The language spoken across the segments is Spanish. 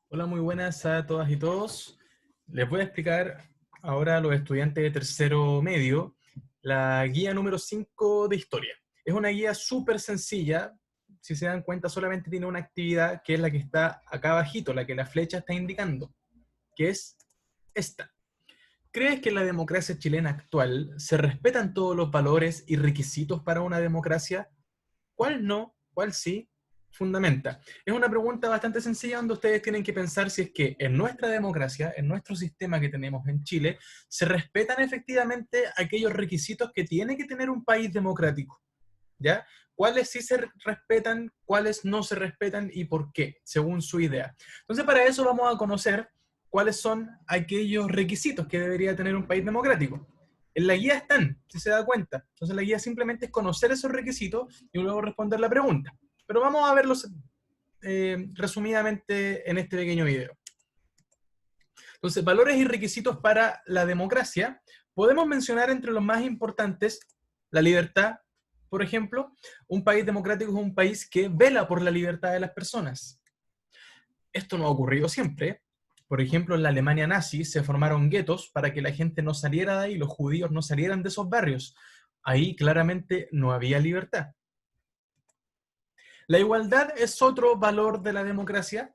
Hola, muy buenas a todas y todos. Les voy a explicar ahora a los estudiantes de tercero medio la guía número 5 de historia. Es una guía súper sencilla. Si se dan cuenta, solamente tiene una actividad que es la que está acá abajito, la que la flecha está indicando, que es esta. ¿Crees que en la democracia chilena actual se respetan todos los valores y requisitos para una democracia? ¿Cuál no? ¿Cuál sí? Fundamenta. Es una pregunta bastante sencilla donde ustedes tienen que pensar si es que en nuestra democracia, en nuestro sistema que tenemos en Chile, se respetan efectivamente aquellos requisitos que tiene que tener un país democrático. ¿Ya? ¿Cuáles sí se respetan, cuáles no se respetan y por qué, según su idea? Entonces, para eso vamos a conocer cuáles son aquellos requisitos que debería tener un país democrático. En la guía están, si se da cuenta. Entonces, la guía simplemente es conocer esos requisitos y luego responder la pregunta. Pero vamos a verlos resumidamente en este pequeño video. Entonces, valores y requisitos para la democracia. Podemos mencionar entre los más importantes la libertad. Por ejemplo, un país democrático es un país que vela por la libertad de las personas. Esto no ha ocurrido siempre. Por ejemplo, en la Alemania nazi se formaron guetos para que la gente no saliera de ahí, los judíos no salieran de esos barrios. Ahí claramente no había libertad. La igualdad es otro valor de la democracia,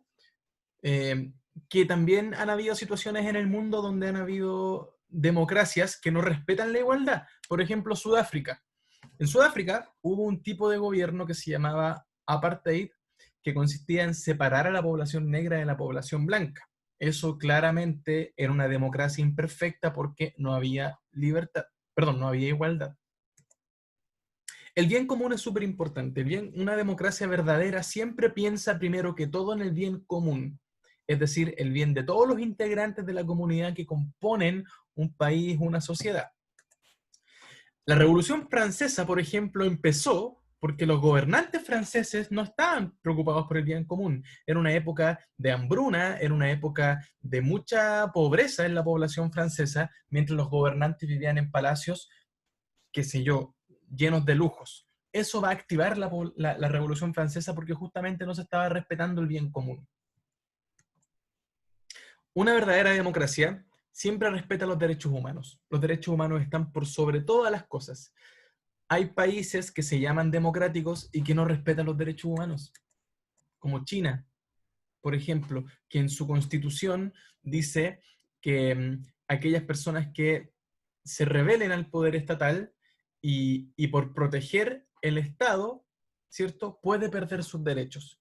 eh, que también han habido situaciones en el mundo donde han habido democracias que no respetan la igualdad. Por ejemplo, Sudáfrica. En Sudáfrica hubo un tipo de gobierno que se llamaba apartheid, que consistía en separar a la población negra de la población blanca. Eso claramente era una democracia imperfecta porque no había libertad, perdón, no había igualdad. El bien común es súper importante. Una democracia verdadera siempre piensa primero que todo en el bien común, es decir, el bien de todos los integrantes de la comunidad que componen un país, una sociedad. La Revolución Francesa, por ejemplo, empezó porque los gobernantes franceses no estaban preocupados por el bien común. Era una época de hambruna, era una época de mucha pobreza en la población francesa, mientras los gobernantes vivían en palacios, qué sé yo, llenos de lujos. Eso va a activar la Revolución Francesa porque justamente no se estaba respetando el bien común. Una verdadera democracia siempre respeta los derechos humanos. Los derechos humanos están por sobre todas las cosas. Hay países que se llaman democráticos y que no respetan los derechos humanos, como China, por ejemplo, que en su constitución dice que aquellas personas que se rebelen al poder estatal y por proteger el Estado, ¿cierto?, puede perder sus derechos.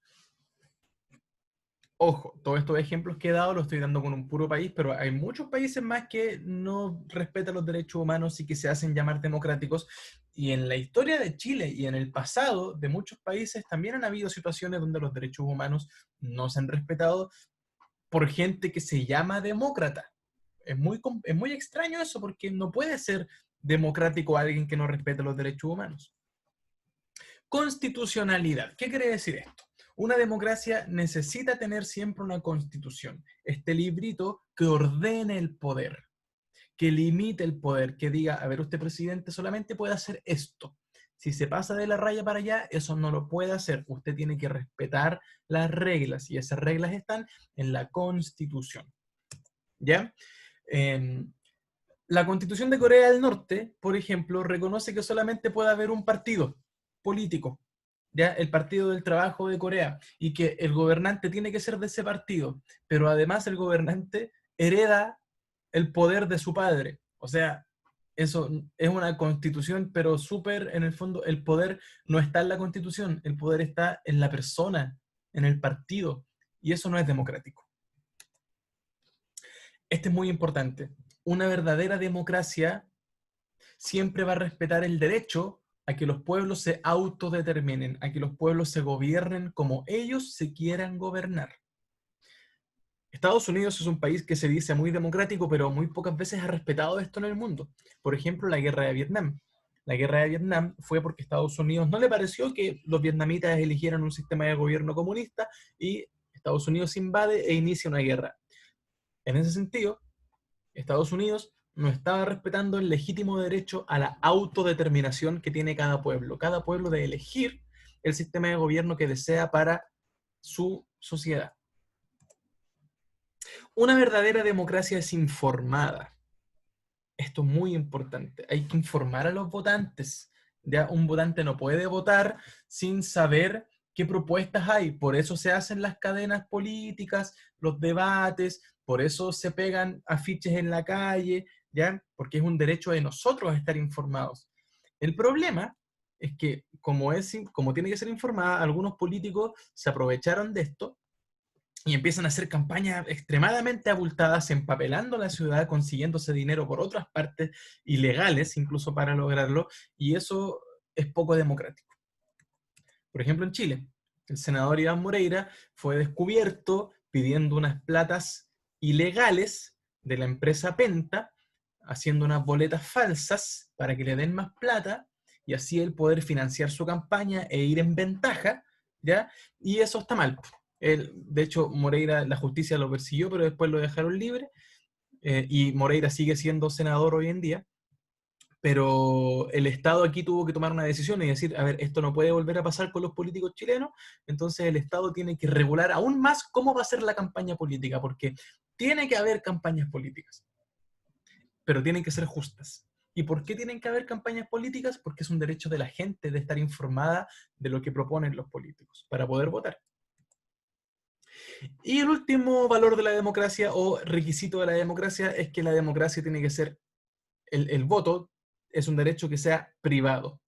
Ojo, todos estos ejemplos que he dado los estoy dando con un puro país, pero hay muchos países más que no respetan los derechos humanos y que se hacen llamar democráticos. Y en la historia de Chile y en el pasado de muchos países también han habido situaciones donde los derechos humanos no se han respetado por gente que se llama demócrata. Es muy extraño eso porque no puede ser democrático alguien que no respete los derechos humanos. Constitucionalidad. ¿Qué quiere decir esto? Una democracia necesita tener siempre una constitución, este librito que ordene el poder, que limite el poder, que diga, a ver, usted presidente solamente puede hacer esto. Si se pasa de la raya para allá, eso no lo puede hacer. Usted tiene que respetar las reglas y esas reglas están en la constitución. ¿Ya? Eh, la constitución de Corea del Norte, por ejemplo, reconoce que solamente puede haber un partido político, ¿ya? El Partido del Trabajo de Corea, y que el gobernante tiene que ser de ese partido, pero además el gobernante hereda el poder de su padre. O sea, eso es una constitución, pero súper, en el fondo, el poder no está en la constitución, el poder está en la persona, en el partido, y eso no es democrático. Este es muy importante. Una verdadera democracia siempre va a respetar el derecho a que los pueblos se autodeterminen, a que los pueblos se gobiernen como ellos se quieran gobernar. Estados Unidos es un país que se dice muy democrático, pero muy pocas veces ha respetado esto en el mundo. Por ejemplo, la guerra de Vietnam. La guerra de Vietnam fue porque a Estados Unidos no le pareció que los vietnamitas eligieran un sistema de gobierno comunista y Estados Unidos invade e inicia una guerra. En ese sentido, Estados Unidos no estaba respetando el legítimo derecho a la autodeterminación que tiene cada pueblo. Cada pueblo de elegir el sistema de gobierno que desea para su sociedad. Una verdadera democracia es informada. Esto es muy importante. Hay que informar a los votantes. Ya un votante no puede votar sin saber qué propuestas hay. Por eso se hacen las cadenas políticas, los debates, por eso se pegan afiches en la calle, ¿ya? Porque es un derecho de nosotros estar informados. El problema es que, como tiene que ser informada, algunos políticos se aprovecharon de esto y empiezan a hacer campañas extremadamente abultadas, empapelando la ciudad, consiguiéndose dinero por otras partes, ilegales incluso para lograrlo, y eso es poco democrático. Por ejemplo, en Chile, el senador Iván Moreira fue descubierto pidiendo unas platas ilegales de la empresa Penta, haciendo unas boletas falsas para que le den más plata, y así él poder financiar su campaña e ir en ventaja, ¿ya? Y eso está mal. Él, de hecho, Moreira, la justicia lo persiguió, pero después lo dejaron libre, y Moreira sigue siendo senador hoy en día, pero el Estado aquí tuvo que tomar una decisión y decir, a ver, esto no puede volver a pasar con los políticos chilenos, entonces el Estado tiene que regular aún más cómo va a ser la campaña política, porque tiene que haber campañas políticas, pero tienen que ser justas. ¿Y por qué tienen que haber campañas políticas? Porque es un derecho de la gente de estar informada de lo que proponen los políticos para poder votar. Y el último valor de la democracia o requisito de la democracia es que la democracia tiene que ser, el voto es un derecho que sea privado,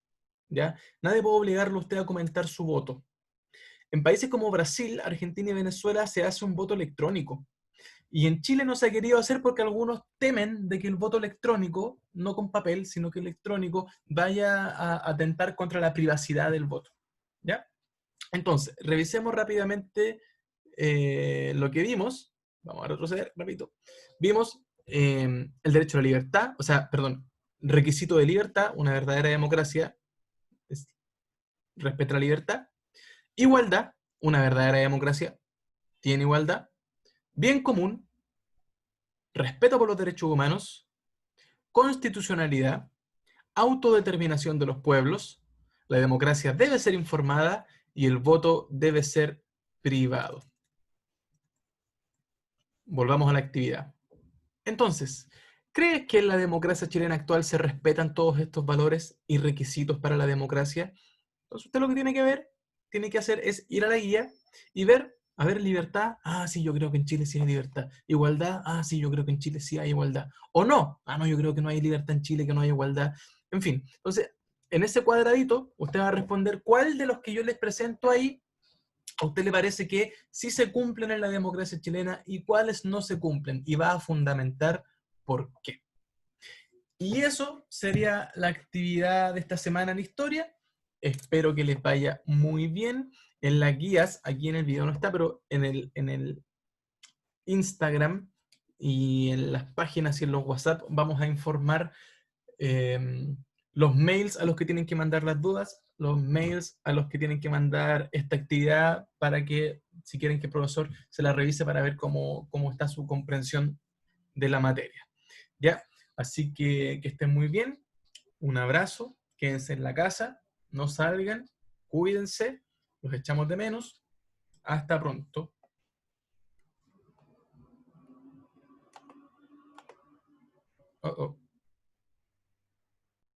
¿ya? Nadie puede obligarlo a usted a comentar su voto. En países como Brasil, Argentina y Venezuela se hace un voto electrónico. Y en Chile no se ha querido hacer porque algunos temen de que el voto electrónico, no con papel, sino que electrónico, vaya a atentar contra la privacidad del voto, ¿ya? Entonces, revisemos rápidamente lo que vimos. Vamos a retroceder, repito. Vimos el derecho a la libertad, o sea, perdón, requisito de libertad, una verdadera democracia es respeta la libertad. Igualdad, una verdadera democracia tiene igualdad. Bien común, respeto por los derechos humanos, constitucionalidad, autodeterminación de los pueblos, la democracia debe ser informada y el voto debe ser privado. Volvamos a la actividad. Entonces, ¿crees que en la democracia chilena actual se respetan todos estos valores y requisitos para la democracia? Entonces, usted lo que tiene que hacer es ir a la guía y ver, a ver, libertad, ah, sí, yo creo que en Chile sí hay libertad. Igualdad, ah, sí, yo creo que en Chile sí hay igualdad. O no, ah, no, yo creo que no hay libertad en Chile, que no hay igualdad. En fin, entonces, en ese cuadradito, usted va a responder cuál de los que yo les presento ahí a usted le parece que sí se cumplen en la democracia chilena y cuáles no se cumplen, y va a fundamentar por qué. Y eso sería la actividad de esta semana en historia. Espero que les vaya muy bien. En las guías, aquí en el video no está, pero en el Instagram y en las páginas y en los WhatsApp vamos a informar eh, los mails a los que tienen que mandar las dudas, los mails a los que tienen que mandar esta actividad para que, si quieren que el profesor se la revise para ver cómo está su comprensión de la materia. ¿Ya? Así que estén muy bien. Un abrazo. Quédense en la casa. No salgan. Cuídense. Los echamos de menos. Hasta pronto. Oh, oh.